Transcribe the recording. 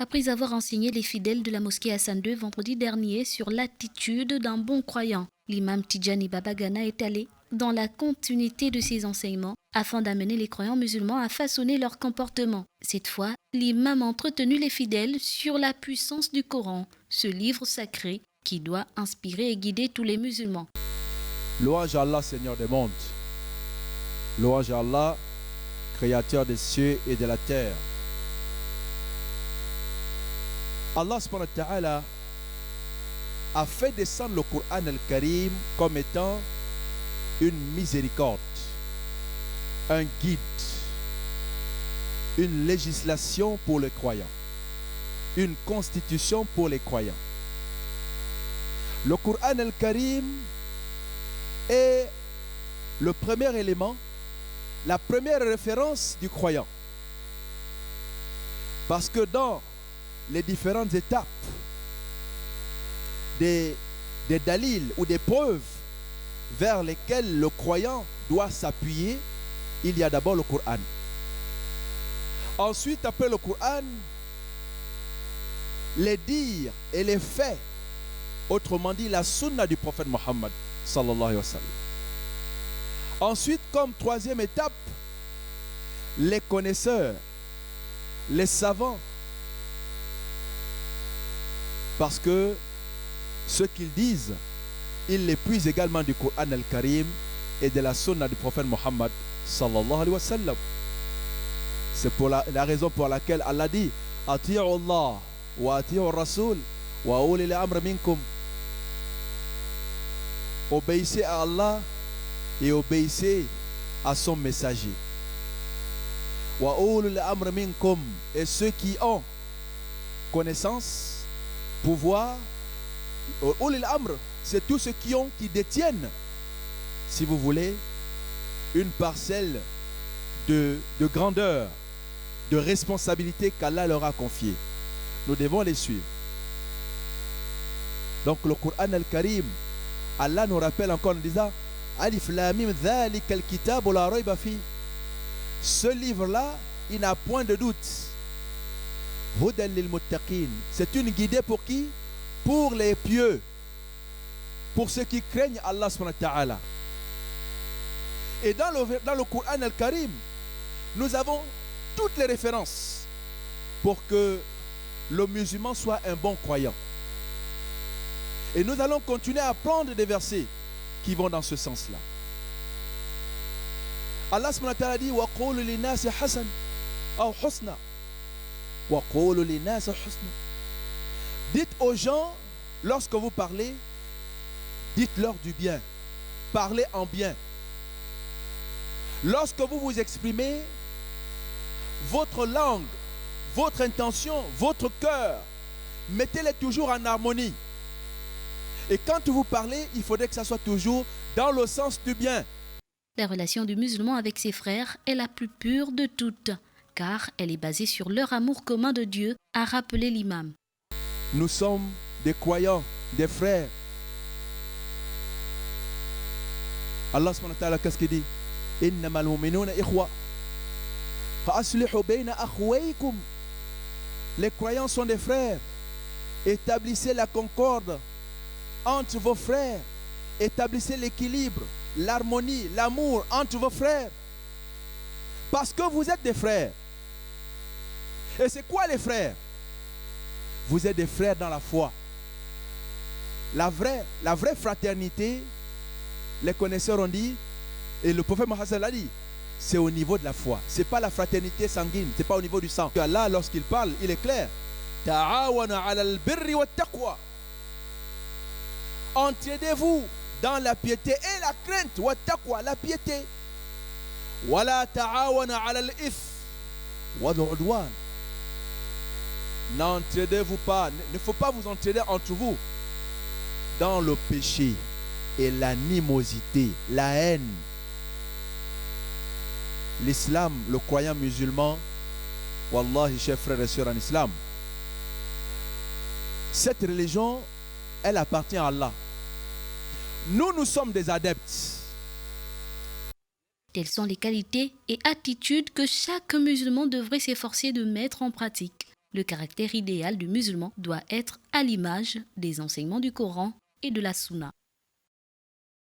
après avoir enseigné les fidèles de la mosquée Hassan II vendredi dernier sur l'attitude d'un bon croyant. L'imam Tidjani Babagana est allé dans la continuité de ses enseignements afin d'amener les croyants musulmans à façonner leur comportement. Cette fois, l'imam a entretenu les fidèles sur la puissance du Coran, ce livre sacré qui doit inspirer et guider tous les musulmans. Louange à Allah, Seigneur des mondes. Louange à Allah, Créateur des cieux et de la terre. Allah subhanahu wa ta'ala a fait descendre le Coran al-Karim comme étant une miséricorde, un guide, une législation pour les croyants, une constitution pour les croyants. Le Coran al-Karim est le premier élément, la première référence du croyant. Parce que dans les différentes étapes des dalils ou des preuves vers lesquelles le croyant doit s'appuyer, il y a d'abord le Coran. Ensuite, après le Coran, les dires et les faits, autrement dit la sunna du prophète Mohammed sallallahu alayhi wa sallam. Ensuite, comme troisième étape, les connaisseurs, les savants, parce que ce qu'ils disent, ils l'épuisent également du Coran al-Karim et de la sunna du prophète Mohammed sallallahu alayhi wa sallam. C'est pour la raison pour laquelle Allah dit Ati'u Allah wa ati'u Rasul wa ulil amr minkum. Obéissez à Allah et obéissez à son messager. Wa ulil amr minkum, et ceux qui ont connaissance, pouvoir. Ulil amr, c'est tous ceux qui détiennent, si vous voulez, une parcelle de grandeur, de responsabilité qu'Allah leur a confiée. Nous devons les suivre. Donc le Coran al-Karim, Allah nous rappelle encore en disant Alif Lam Mim Dhalika al-Kitabu la rayba fi. Ce livre-là, il n'a point de doute. Hudan lil muttaqin. C'est une guidée pour qui? Pour les pieux, pour ceux qui craignent Allah subhanahu wa ta'ala. Et dans le Coran al-Karim, nous avons toutes les références pour que le musulman soit un bon croyant. Et nous allons continuer à prendre des versets qui vont dans ce sens-là. Allah subhanahu wa ta'ala dit wa qulu linnasi hasan aw husna. Wa qulu linnasi husna. Dites aux gens, lorsque vous parlez, dites-leur du bien. Parlez en bien. Lorsque vous vous exprimez, votre langue, votre intention, votre cœur, mettez-les toujours en harmonie. Et quand vous parlez, il faudrait que ça soit toujours dans le sens du bien. La relation du musulman avec ses frères est la plus pure de toutes, car elle est basée sur leur amour commun de Dieu, a rappelé l'imam. Nous sommes des croyants, des frères. Allah subhanahu wa ta'ala, qu'est-ce qu'il dit? Innamal mu'minuna ikhwa. Fa aslihu bayna akhwaykum. Les croyants sont des frères. Établissez la concorde entre vos frères. Établissez l'équilibre, l'harmonie, l'amour entre vos frères. Parce que vous êtes des frères. Et c'est quoi les frères? Vous êtes des frères dans la foi. La vraie fraternité, les connaisseurs ont dit, et le prophète Mohammed l'a dit, c'est au niveau de la foi. Ce n'est pas la fraternité sanguine, ce n'est pas au niveau du sang. Allah, lorsqu'il parle, il est clair. Ta'awana ala al-birri wa taqwa. Entraidez-vous dans la piété et la crainte, wa taqwa, la piété. Wala ta'awana ala al-ith wa al-udwan. N'entraidez-vous pas, il ne faut pas vous entraider entre vous dans le péché et l'animosité, la haine. L'islam, le croyant musulman, wallahi, chers frères et sœurs en islam, cette religion, elle appartient à Allah. Nous sommes des adeptes. Telles sont les qualités et attitudes que chaque musulman devrait s'efforcer de mettre en pratique. Le caractère idéal du musulman doit être à l'image des enseignements du Coran et de la Sunna.